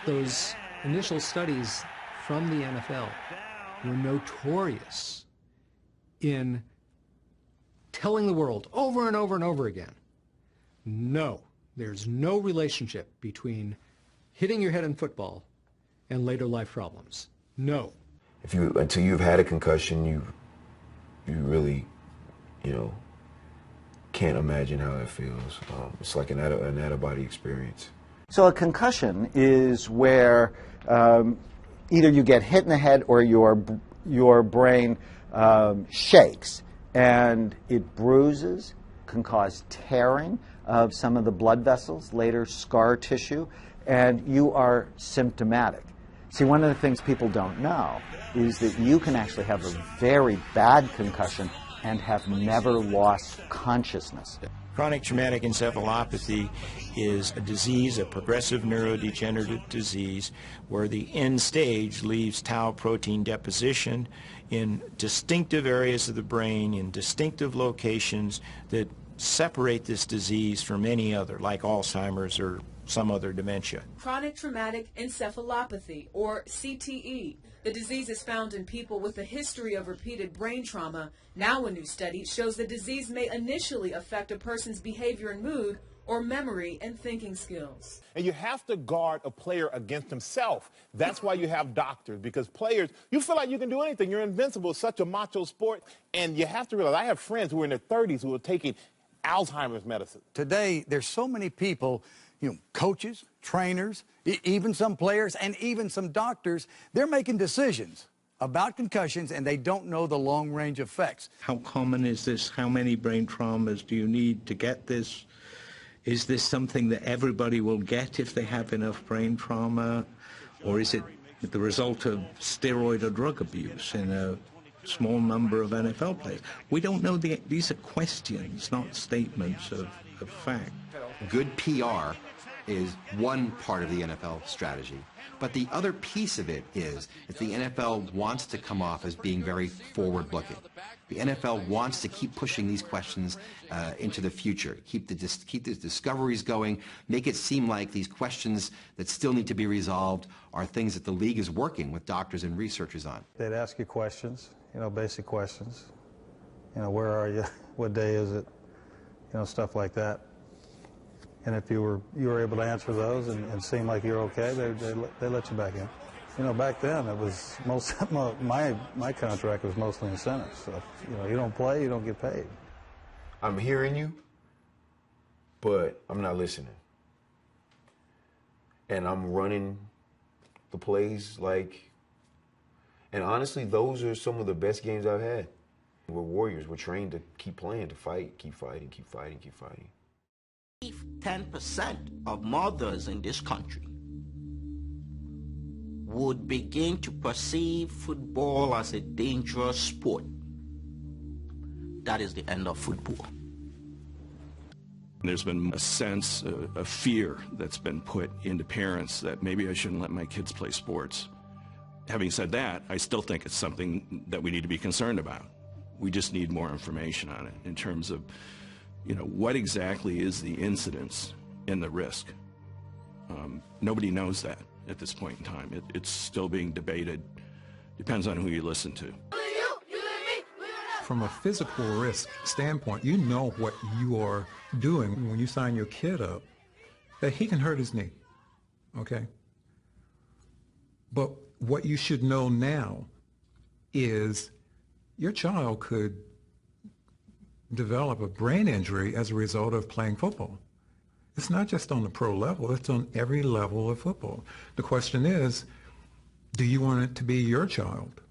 Those initial studies from the NFL were notorious in telling the world over and over and over again, no, there's no relationship between hitting your head in football and later life problems. No. Until you've had a concussion, you really, can't imagine how it feels. It's like an out-of-body experience. So a concussion is where either you get hit in the head or your brain shakes, and it bruises, can cause tearing of some of the blood vessels, later scar tissue, and you are symptomatic. See, one of the things people don't know is that you can actually have a very bad concussion and have never lost consciousness. Chronic traumatic encephalopathy is a disease, a progressive neurodegenerative disease, where the end stage leaves tau protein deposition in distinctive areas of the brain, in distinctive locations that separate this disease from any other, like Alzheimer's or some other dementia. Chronic traumatic encephalopathy, or CTE. The disease is found in people with a history of repeated brain trauma. Now a new study shows the disease may initially affect a person's behavior and mood, or memory and thinking skills. And you have to guard a player against himself. That's why you have doctors, because players, you feel like you can do anything. You're invincible. It's such a macho sport. And you have to realize, I have friends who are in their 30s who are taking Alzheimer's medicine. Today, there's so many people, coaches, trainers, even some players, and even some doctors, they're making decisions about concussions, and they don't know the long-range effects. How common is this? How many brain traumas do you need to get this? Is this something that everybody will get if they have enough brain trauma? Or is it the result of steroid or drug abuse in a small number of NFL players? We don't know. These are questions, not statements of fact. Good PR is one part of the NFL strategy. But the other piece of it is that the NFL wants to come off as being very forward-looking. The NFL wants to keep pushing these questions into the future, keep the discoveries going, make it seem like these questions that still need to be resolved are things that the league is working with doctors and researchers on. They'd ask you questions, basic questions. Where are you? What day is it? Stuff like that. And if you were able to answer those and seem like you're okay, they let you back in. Back then it was my contract was mostly incentives. So you don't play, you don't get paid. I'm hearing you, but I'm not listening. And I'm running the plays and honestly, those are some of the best games I've had. We're warriors. We're trained to keep playing, to fight, keep fighting, keep fighting, keep fighting. 10% of mothers in this country would begin to perceive football as a dangerous sport, that is the end of football. There's been a sense of fear that's been put into parents that maybe I shouldn't let my kids play sports. Having said that, I still think it's something that we need to be concerned about. We just need more information on it in terms of, what exactly is the incidence and the risk. Nobody knows that at this point in time. It's still being debated. Depends on who you listen to. From a physical risk standpoint, you know what you are doing when you sign your kid up, that he can hurt his knee, okay? But what you should know now is your child could develop a brain injury as a result of playing football. It's not just on the pro level, it's on every level of football. The question is, do you want it to be your child?